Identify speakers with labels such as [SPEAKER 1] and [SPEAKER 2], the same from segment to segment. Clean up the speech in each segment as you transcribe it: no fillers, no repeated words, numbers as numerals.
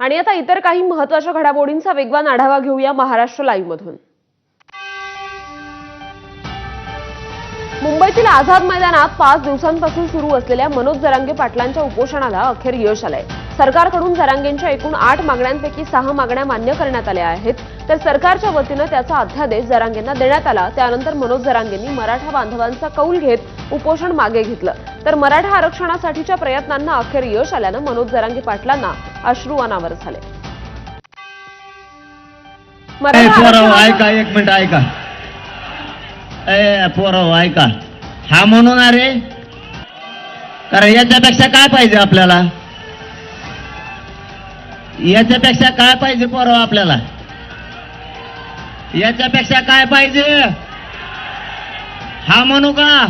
[SPEAKER 1] आणि आता इतर काही महत्त्वाच्या घडामोडींचा वेगवान आढावा घेऊया महाराष्ट्र लाईव्ह मधून। मुंबईतील आझाद मैदानात 5 दिवसांपासून सुरू असलेल्या मनोज जरांगे पाटलांच्या उपोषणाला अखेर यश आलंय। सरकारकडून जरांगेंच्या एकूण 8 मागण्यांपैकी 6 मागण्या मान्य करण्यात आल्या आहेत, तर सरकारच्या वतीनं त्याचा अध्यादेश जरांगेंना देण्यात आला। त्यानंतर मनोज जरांगेंनी मराठा बांधवांचा कौल घेत उपोषण मागे घेतलं, तर मराठा आरक्षणासाठीच्या प्रयत्नांना अखेर यश आल्यानं मनोज जरांगे पाटलांना अश्रू अनावर झाले।
[SPEAKER 2] ऐका एक मिनिट ऐका, पोरं ऐका, हा म्हणून अरे कारण याच्यापेक्षा काय पाहिजे आपल्याला, याच्यापेक्षा काय पाहिजे पोरं आपल्याला, याच्यापेक्षा काय पाहिजे, हा म्हणू का?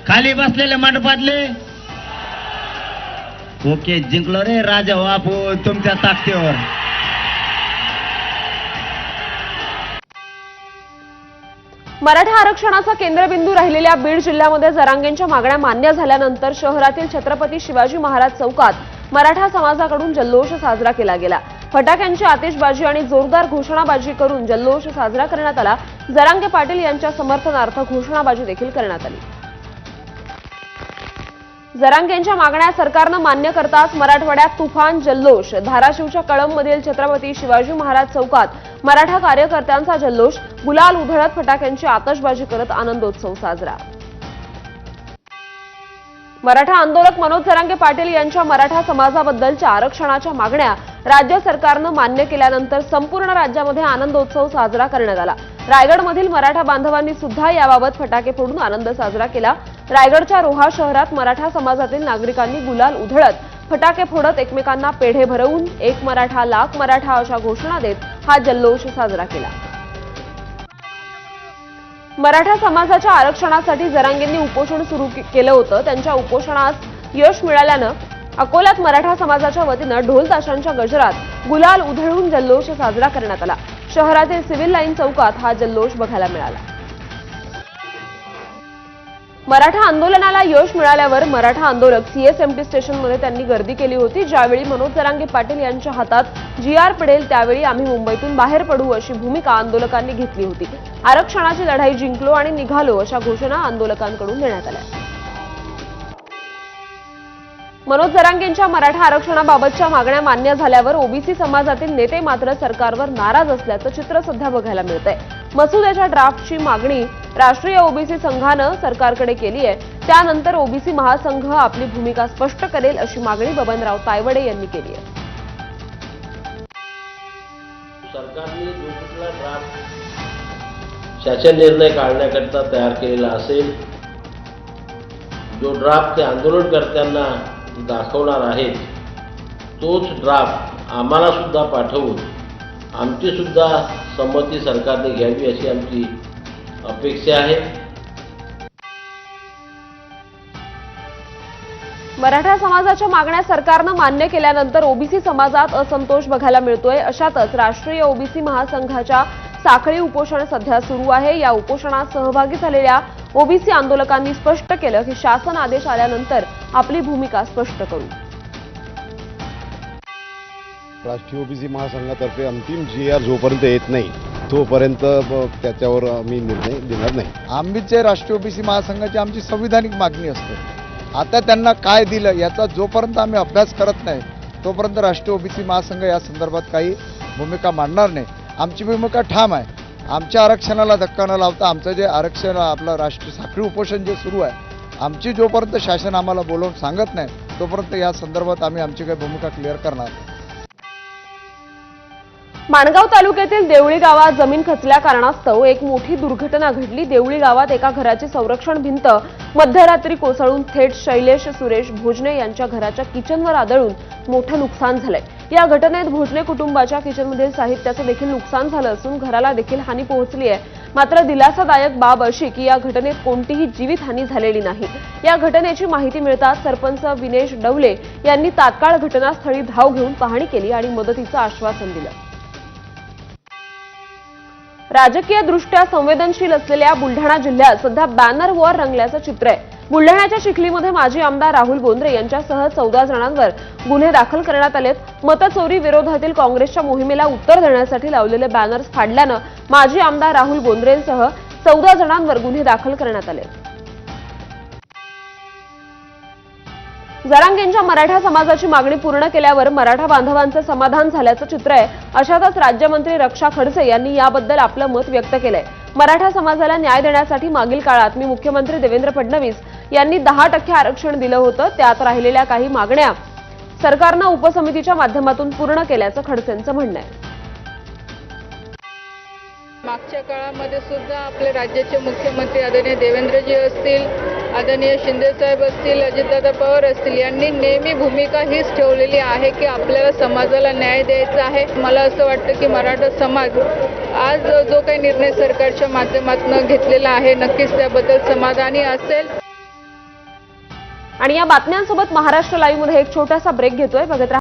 [SPEAKER 2] खाली बसलेले मंडपातले ओके जिंकलो रे राजा बापू तुमच्या ताकदीवर।
[SPEAKER 1] मराठा आरक्षणाचा केंद्रबिंदू राहिलेल्या बीड जिल्ह्यामध्ये जरांगेंच्या मागण्या मान्य झाल्यानंतर शहरातील छत्रपती शिवाजी महाराज चौकात मराठा समाजाकडून जल्लोष साजरा केला गेला। फटाक्यांची आतिषबाजी आणि जोरदार घोषणाबाजी करून जल्लोष साजरा करण्यात आला। जरांगे पाटील यांच्या समर्थनार्थ घोषणाबाजी देखील करण्यात आली। जरांगेंच्या मागण्या सरकारनं मान्य करताच मराठवाड्यात तुफान जल्लोष। धाराशिवच्या कळंबमधील छत्रपती शिवाजी महाराज चौकात मराठा कार्यकर्त्यांचा जल्लोष, गुलाल उधळत फटाक्यांची आतषबाजी करत आनंदोत्सव साजरा। मराठा आंदोलक मनोज जरांगे पाटील यांच्या मराठा समाजाबद्दलच्या आरक्षणाच्या मागण्या राज्य सरकारनं मान्य केल्यानंतर संपूर्ण राज्यामध्ये आनंदोत्सव साजरा करण्यात आला। रायगडमधील मराठा बांधवांनी सुद्धा याबाबत फटाके फोडून आनंद साजरा केला। रायगडच्या रोहा शहरात मराठा समाजातील नागरिकांनी गुलाल उधळत फटाके फोडत एकमेकांना पेढे भरवून एक मराठा लाख मराठा अशा घोषणा देत हा जल्लोष साजरा केला। मराठा समाजाच्या आरक्षणासाठी जरांगेंनी उपोषण सुरू केलं होतं। त्यांच्या उपोषणास यश मिळाल्यानं अकोल्यात मराठा समाजाच्या वतीनं ढोल ताशांच्या गजरात गुलाल उधळून जल्लोष साजरा करण्यात आला। शहरातील सिव्हिल लाईन चौकात हा जल्लोष बघायला मिळाला। मराठा आंदोलनाला यश मिळाल्यावर मराठा आंदोलक सीएसएमटी स्टेशनमध्ये त्यांनी गर्दी केली होती। ज्यावेळी मनोज जरांगे पाटील यांच्या हातात जीआर पडेल त्यावेळी आम्ही मुंबईतून बाहेर पडू अशी भूमिका आंदोलकांनी घेतली होती। आरक्षणाची लढाई जिंकलो आणि निघालो अशा घोषणा आंदोलकांकडून देण्यात आल्या। मनोज जरांगेंच्या मराठा आरक्षणाबाबतच्या मागण्या मान्य झाल्यावर ओबीसी समाजातील नेते मात्र सरकारवर नाराज असल्याचं चित्र सध्या बघायला मिळतंय। मसुद्याच्या ड्राफ्टची मागणी राष्ट्रीय ओबीसी संघानं सरकारकडे केली आहे। त्यानंतर ओबीसी महासंघ आपली भूमिका स्पष्ट करेल अशी मागणी बबनराव तायवडे यांनी केली आहे।
[SPEAKER 3] सरकारने जो कुठला ड्राफ्ट शासन निर्णय काढण्याकरता तयार केलेला असेल, जो ड्राफ्ट ते आंदोलनकर्त्यांना दाखवणार आहेत, तोच ड्राफ्ट आम्हाला सुद्धा पाठवून आमची सुद्धा संमती सरकारने घ्यावी अशी आमची अपेक्षा आहे।
[SPEAKER 1] मराठा समाजाच्या मागण्या सरकारनं मान्य केल्यानंतर ओबीसी समाजात असंतोष बघायला मिळतोय। अशातच राष्ट्रीय ओबीसी महासंघाच्या साखळी उपोषण सध्या सुरू आहे। या उपोषणात सहभागी झालेल्या ओबीसी आंदोलकांनी स्पष्ट केलं की शासन आदेश आल्यानंतर आपली भूमिका स्पष्ट करू।
[SPEAKER 4] राष्ट्रीय ओबीसी महासंघातर्फे अंतिम जीआर जोपर्यंत येत नाही तोपर्यंत त्याच्यावर आम्ही निर्णय देणार नाही।
[SPEAKER 5] आम्हीचे राष्ट्रीय ओबीसी महासंघाची आमची संविधानिक मागणी असते। आता त्यांना काय दिलं याचा जोपर्यंत आम्ही अभ्यास करत नाही तोपर्यंत राष्ट्रीय ओबीसी महासंघ या संदर्भात काही भूमिका मांडणार नाही। आमची भूमिका ठाम आहे। आमच्या आरक्षणाला धक्का न लावता आमचं जे आरक्षण आपलं राष्ट्रीय साखळी उपोषण जे सुरू आहे, आमची जोपर्यंत शासन आम्हाला बोलवून सांगत नाही तोपर्यंत या संदर्भात आम्ही आमची काही भूमिका क्लिअर करणार नाही।
[SPEAKER 1] माणगाव तालुक्यातील देवळी गावात जमीन खचल्या कारणास्तव एक मोठी दुर्घटना घडली। देवळी गावात एका घराची संरक्षण भिंत मध्यरात्री कोसळून थेट शैलेश सुरेश भोजने यांच्या घराच्या किचनवर आदळून मोठं नुकसान झालंय। या घटनेत भोजने कुटुंबाच्या किचनमधील साहित्याचं देखील नुकसान झालं असून घराला देखील हानी पोहोचली आहे। मात्र दिलासादायक बाब अशी की या घटनेत कोणतीही जीवितहानी झालेली नाही। या घटनेची माहिती मिळताच सरपंच विनेश डवले यांनी तात्काळ घटनास्थळी धाव घेऊन पाहणी केली आणि मदतीचं आश्वासन दिलं। राजकीय दृष्ट्या संवेदनशील असलेल्या बुलढाणा जिल्ह्यात सध्या बॅनर वॉर रंगल्याचं चित्र आहे. बुलढाण्याच्या चिखलीमध्ये माजी आमदार राहुल बोंद्रे यांच्यासह 14 जणांवर गुन्हे दाखल करण्यात आलेत. मतचोरी विरोधातील काँग्रेसच्या मोहिमेला उत्तर देण्यासाठी लावलेले बॅनर्स फाडल्यानं माजी आमदार राहुल बोंद्रेंसह 14 जणांवर गुन्हे दाखल करण्यात आले. जरांगेंच्या मराठा समाजाची मागणी पूर्ण केल्यावर मराठा बांधवांचं समाधान झाल्याचं चित्र आहे. अशातच राज्यमंत्री रक्षा खडसे यांनी याबद्दल आपलं मत व्यक्त केलंय. मराठा समाजाला न्याय देण्यासाठी मागील काळात मी मुख्यमंत्री देवेंद्र फडणवीस यांनी 10% आरक्षण दिलं होतं. त्यात राहिलेल्या काही मागण्या सरकारनं उपसमितीच्या माध्यमातून पूर्ण केल्याचं खडसेंचं म्हणणं आहे.
[SPEAKER 6] मागच्या काळामध्ये सुद्धा आपल्या राज्याचे मुख्यमंत्री आदरणीय देवेंद्रजी असतील, आदरणीय शिंदेसाहेब असतील, अजितदादा पवार असतील, यांनी नेहमी भूमिका हीच ठेवलेली आहे की आपल्याला समाजाला न्याय द्यायचा आहे. मला असं वाटतं की मराठा समाज आज जो काही निर्णय सरकारच्या माध्यमातून घेतलेला आहे नक्कीच त्याबद्दल समाधानी असेल.
[SPEAKER 1] आणि या बातम्यांसोबत महाराष्ट्र लाईव्हमध्ये एक छोटासा ब्रेक घेतोय. बघत रहा.